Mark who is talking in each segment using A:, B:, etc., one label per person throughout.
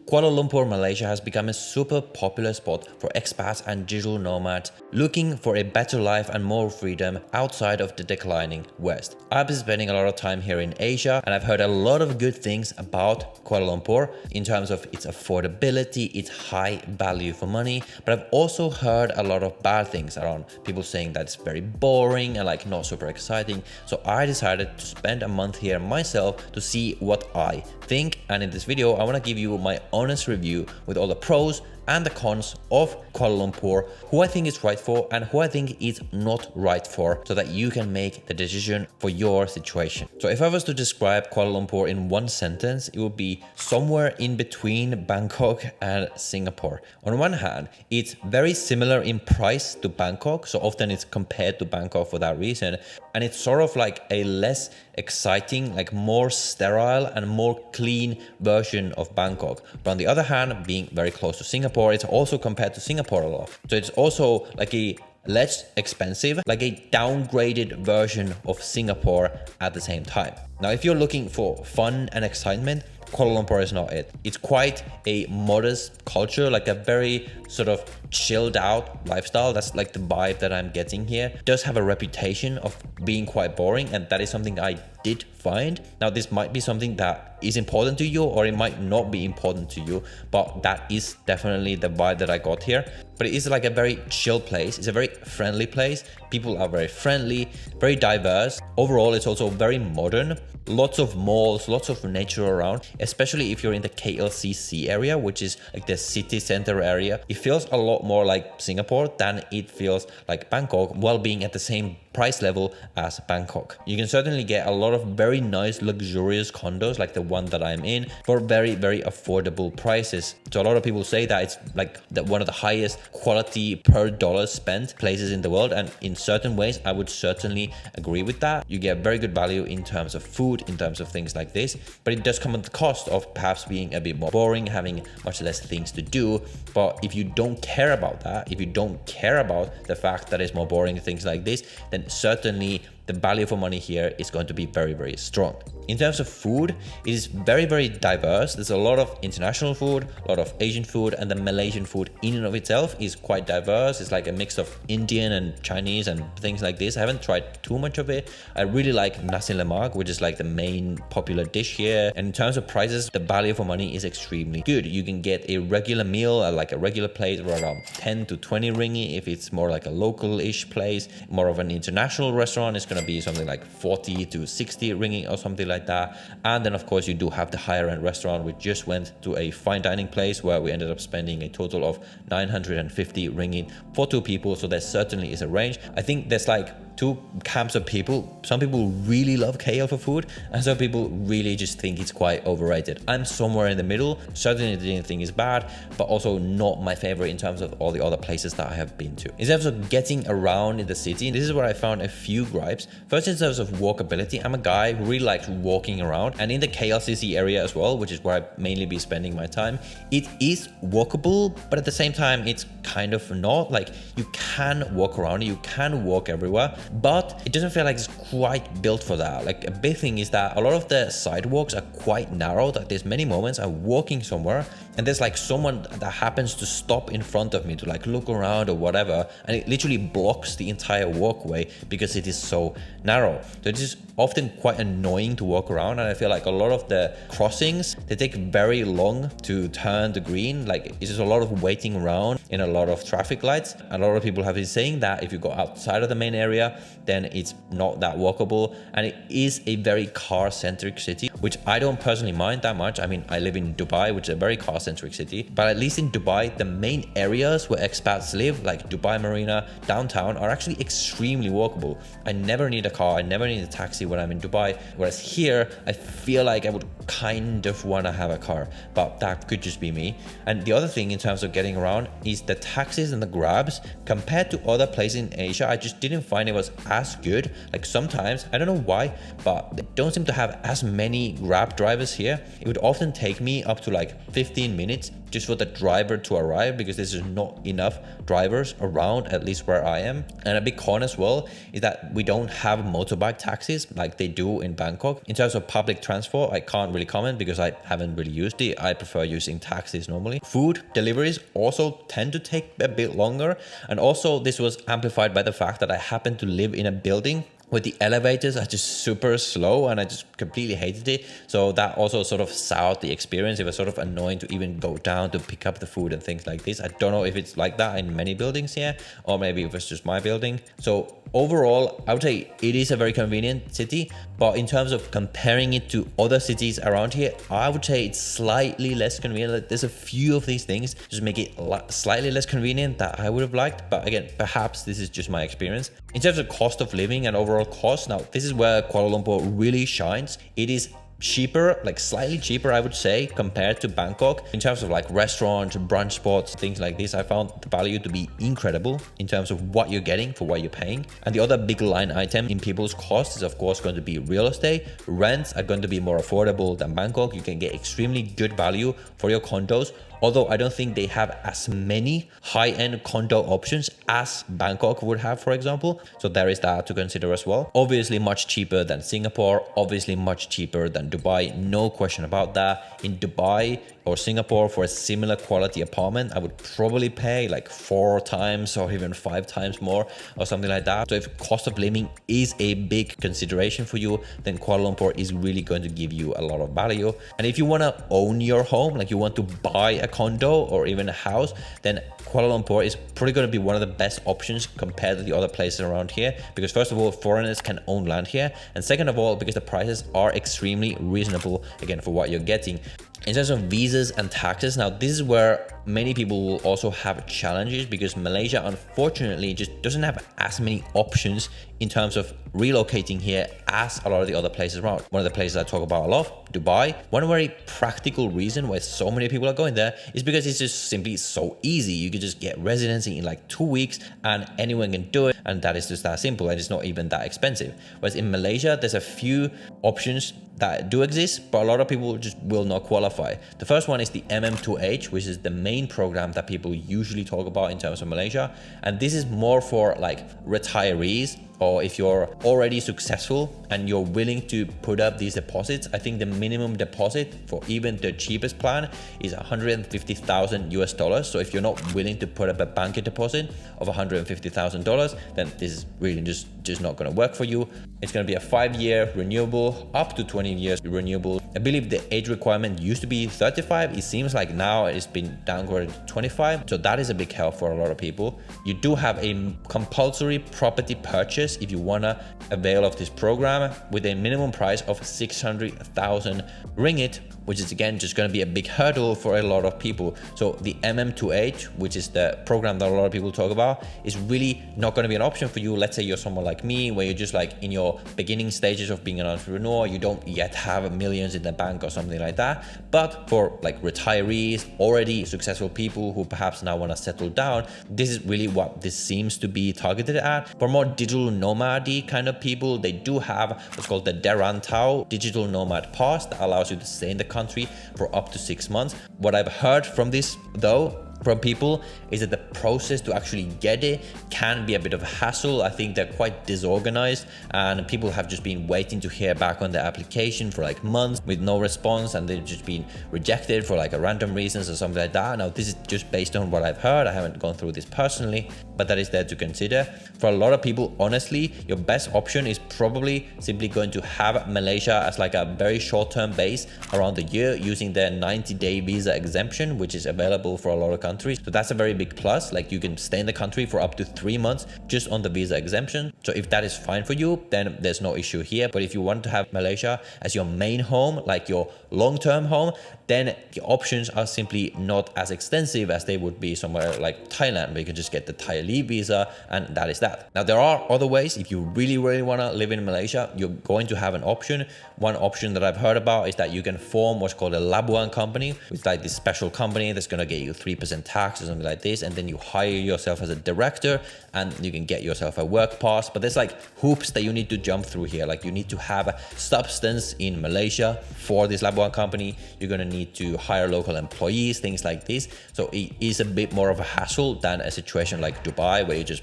A: Kuala Lumpur, Malaysia has become a super popular spot for expats and digital nomads looking for a better life and more freedom outside of the declining West. I've been spending a lot of time here in Asia and I've heard a lot of good things about Kuala Lumpur in terms of its affordability, its high value for money, but I've also heard a lot of bad things around people saying that it's very boring and like not super exciting. So I decided to spend a month here myself to see what I think, and in this video I want to give you my honest review with all the pros and the cons of Kuala Lumpur, who I think is right for and who I think is not right for, so that you can make the decision for your situation. So if I was to describe Kuala Lumpur in one sentence, it would be somewhere in between Bangkok and Singapore. On one hand, it's very similar in price to Bangkok, so often it's compared to Bangkok for that reason, and it's sort of like a less exciting, like more sterile and more clean version of Bangkok. But on the other hand, being very close to Singapore, it's also compared to Singapore a lot. So it's also like a less expensive, like a downgraded version of Singapore at the same time. Now, if you're looking for fun and excitement, Kuala Lumpur is not it. It's quite a modest culture, like a very sort of chilled out lifestyle. That's like the vibe that I'm getting here. It does have a reputation of being quite boring, and that is something I did find. Now, this might be something that is important to you, or it might not be important to you, but that is definitely the vibe that I got here. But it is like a very chill place. It's a very friendly place. People are very friendly, very diverse. Overall, it's also very modern. Lots of malls, lots of nature around, especially if you're in the KLCC area, which is like the city center area. It feels a lot more like Singapore than it feels like Bangkok, while being at the same price level as Bangkok. You can certainly get a lot of very nice luxurious condos like the one that I'm in for very, very affordable prices. So a lot of people say that it's like one of the highest quality per dollar spent places in the world, and in certain ways I would certainly agree with that. You get very good value in terms of food, in terms of things like this, but it does come at the cost of perhaps being a bit more boring, having much less things to do. But if you don't care about that, if you don't care about the fact that it's more boring, things like this, then certainly the value for money here is going to be very, very strong. In terms of food, it is very, very diverse. There's a lot of international food, a lot of Asian food, and the Malaysian food in and of itself is quite diverse. It's like a mix of Indian and Chinese and things like this. I haven't tried too much of it. I really like nasi lemak, which is like the main popular dish here. And in terms of prices, the value for money is extremely good. You can get a regular meal at like a regular place for around 10 to 20 ringgit. If it's more like a local-ish place, more of an international restaurant, it's going to be something like 40 to 60 ringgit or something like that. And then of course you do have the higher end restaurant. We just went to a fine dining place where we ended up spending a total of 950 ringgit for two people. So there certainly is a range. I think there's like two camps of people. Some people really love KL for food, and some people really just think it's quite overrated. I'm somewhere in the middle. Certainly didn't think it's bad, but also not my favorite in terms of all the other places that I have been to. In terms of getting around in the city, this is where I found a few gripes. First, in terms of walkability, I'm a guy who really likes walking around, and in the KLCC area as well, which is where I mainly be spending my time, it is walkable, but at the same time, it's kind of not. Like, you can walk around, you can walk everywhere, but it doesn't feel like it's quite built for that. Like, a big thing is that a lot of the sidewalks are quite narrow. Like, there's many moments I'm walking somewhere and there's like someone that happens to stop in front of me to like look around or whatever, and it literally blocks the entire walkway because it is so narrow. So it is often quite annoying to walk around, and I feel like a lot of the crossings, they take very long to turn the green. Like, it's just a lot of waiting around in a lot of traffic lights. A lot of people have been saying that if you go outside of the main area, then it's not that walkable, and it is a very car-centric city, which I don't personally mind that much. I mean, I live in Dubai, which is a very car-centric city, but at least in Dubai, the main areas where expats live, like Dubai Marina, downtown, are actually extremely walkable. I never need a car, I never need a taxi when I'm in Dubai, whereas here, I feel like I would kind of want to have a car, but that could just be me. And the other thing in terms of getting around is the taxis and the grabs. Compared to other places in Asia, I just didn't find it was as good. Like, sometimes, I don't know why, but they don't seem to have as many grab drivers here. It would often take me up to like 15 minutes just for the driver to arrive, because there's not enough drivers around, at least where I am. And a big con as well is that we don't have motorbike taxis like they do in Bangkok. In terms of public transport, I can't really comment because I haven't really used it. I prefer using taxis normally. Food deliveries also tend to take a bit longer. And also this was amplified by the fact that I happen to live in a building where the elevators are just super slow, and I just completely hated it. So that also sort of soured the experience. It was sort of annoying to even go down to pick up the food and things like this. I don't know if it's like that in many buildings here, or maybe it was just my building. So overall, I would say it is a very convenient city, but in terms of comparing it to other cities around here, I would say it's slightly less convenient. Like, there's a few of these things just make it slightly less convenient that I would have liked. But again, perhaps this is just my experience. In terms of cost of living and overall cost, now this is where Kuala Lumpur really shines. It is cheaper, like slightly cheaper, I would say, compared to Bangkok. In terms of like restaurants, brunch spots, things like this, I found the value to be incredible in terms of what you're getting for what you're paying. And the other big line item in people's cost is of course going to be real estate. Rents are going to be more affordable than Bangkok. You can get extremely good value for your condos, although I don't think they have as many high-end condo options as Bangkok would have, for example. So there is that to consider as well. Obviously much cheaper than Singapore, obviously much cheaper than Dubai, no question about that. In Dubai or Singapore, for a similar quality apartment, I would probably pay like 4 times or even 5 times more or something like that. So if cost of living is a big consideration for you, then Kuala Lumpur is really going to give you a lot of value. And if you want to own your home, like you want to buy a condo or even a house, then Kuala Lumpur is probably going to be one of the best options compared to the other places around here, because first of all, foreigners can own land here, and second of all, because the prices are extremely reasonable again for what you're getting. In terms of visas and taxes, now this is where many people will also have challenges, because Malaysia unfortunately just doesn't have as many options in terms of relocating here as a lot of the other places around. One of the places I talk about a lot, Dubai. One very practical reason why so many people are going there is because it's just simply so easy. You can just get residency in like 2 weeks and anyone can do it, and that is just that simple, and it's not even that expensive. Whereas in Malaysia, there's a few options that do exist, but a lot of people just will not qualify. The first one is the MM2H, which is the main program that people usually talk about in terms of Malaysia. And this is more for like retirees, or if you're already successful and you're willing to put up these deposits. I think the minimum deposit for even the cheapest plan is $150,000 US. So if you're not willing to put up a bank deposit of $150,000, then this is really just not going to work for you. It's going to be a 5-year renewable, up to 20 years renewable. I believe the age requirement used to be 35. It seems like now it's been downgraded to 25. So that is a big help for a lot of people. You do have a compulsory property purchase if you want to avail of this program, with a minimum price of 600,000 ringgit, which is again just going to be a big hurdle for a lot of people. So the MM2H, which is the program that a lot of people talk about, is really not going to be an option for you. Let's say you're someone like me, where you're just like in your beginning stages of being an entrepreneur, you don't yet have millions in the bank or something like that. But for like retirees, already successful people who perhaps now want to settle down, this is really what this seems to be targeted at. For more digital nomad-y kind of people, they do have what's called the Derantau digital nomad pass that allows you to stay in the country for up to 6 months. What I've heard from this though, from people, is that the process to actually get it can be a bit of a hassle. I think they're quite disorganized, and people have just been waiting to hear back on their application for like months with no response, and they've just been rejected for like a random reasons or something like that. Now this is just based on what I've heard. I haven't gone through this personally, but that is there to consider. For a lot of people, honestly, your best option is probably simply going to have Malaysia as like a very short-term base around the year, using their 90-day visa exemption, which is available for a lot of countries. So that's a very big plus. Like you can stay in the country for up to 3 months just on the visa exemption. So if that is fine for you, then there's no issue here. But if you want to have Malaysia as your main home, like your long-term home, then the options are simply not as extensive as they would be somewhere like Thailand, where you can just get the Thai leave visa, and that is that. Now there are other ways. If you really want to live in Malaysia, you're going to have an option. One option that I've heard about is that you can form what's called a Labuan company, which is like this special company that's going to get you 3% tax or something like this, and then you hire yourself as a director and you can get yourself a work pass. but there's like hoops that you need to jump through here. Like you need to have a substance in Malaysia for this Labuan company. You're gonna need to hire local employees, things like this. So it is a bit more of a hassle than a situation like Dubai, where you just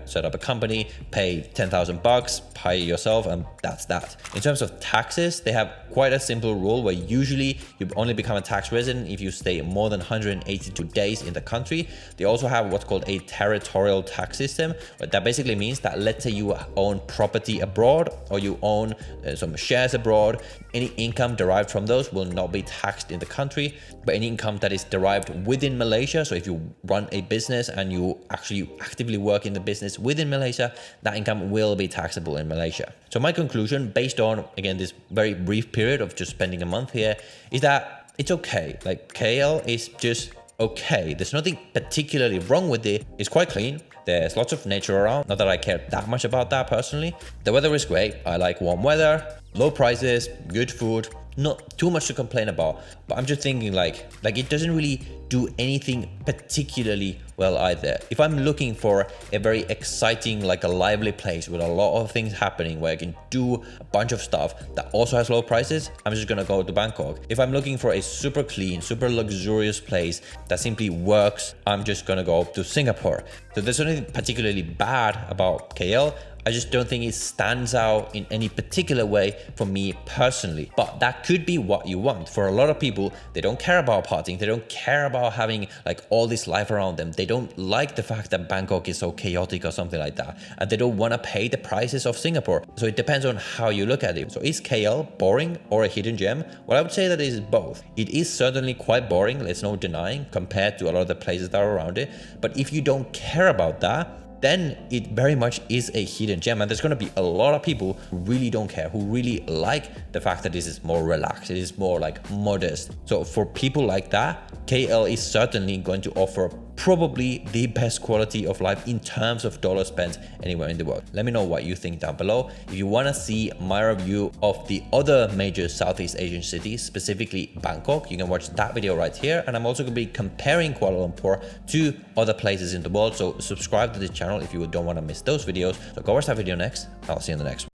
A: set up a company, pay 10,000 bucks, hire yourself, and that's that. In terms of taxes, they have quite a simple rule where usually you only become a tax resident if you stay more than 182 days in the country. They also have what's called a territorial tax system. But that basically means that let's say you own property abroad or you own some shares abroad, any income derived from those will not be taxed in the country, but any income that is derived within Malaysia, so if you run a business and you actually actively work in the business within Malaysia, that income will be taxable in Malaysia. So my conclusion, based on, again, this very brief period of just spending a month here, is that it's okay. Like KL is just okay. There's nothing particularly wrong with it. It's quite clean. There's lots of nature around. Not that I care that much about that personally. The weather is great. I like warm weather, low prices, good food. Not too much to complain about, but I'm just thinking like it doesn't really do anything particularly well either. If I'm looking for a very exciting, like a lively place with a lot of things happening where I can do a bunch of stuff that also has low prices, I'm just gonna go to Bangkok. If I'm looking for a super clean, super luxurious place that simply works, I'm just gonna go to Singapore. So there's nothing particularly bad about KL. I just don't think it stands out in any particular way for me personally. But that could be what you want. For a lot of people, they don't care about partying. They don't care about having like all this life around them. They don't like the fact that Bangkok is so chaotic or something like that. And they don't want to pay the prices of Singapore. So it depends on how you look at it. So is KL boring or a hidden gem? Well, I would say that it is both. It is certainly quite boring, there's no denying, compared to a lot of the places that are around it. But if you don't care about that, then it very much is a hidden gem. And there's going to be a lot of people who really don't care, who really like the fact that this is more relaxed, it is more like modest. So for people like that, KL is certainly going to offer probably the best quality of life in terms of dollars spent anywhere in the world. Let me know what you think down below. If you want to see my review of the other major Southeast Asian cities, specifically Bangkok, you can watch that video right here. And I'm also going to be comparing Kuala Lumpur to other places in the world. So subscribe to this channel if you don't want to miss those videos. So go watch that video next. I'll see you in the next one.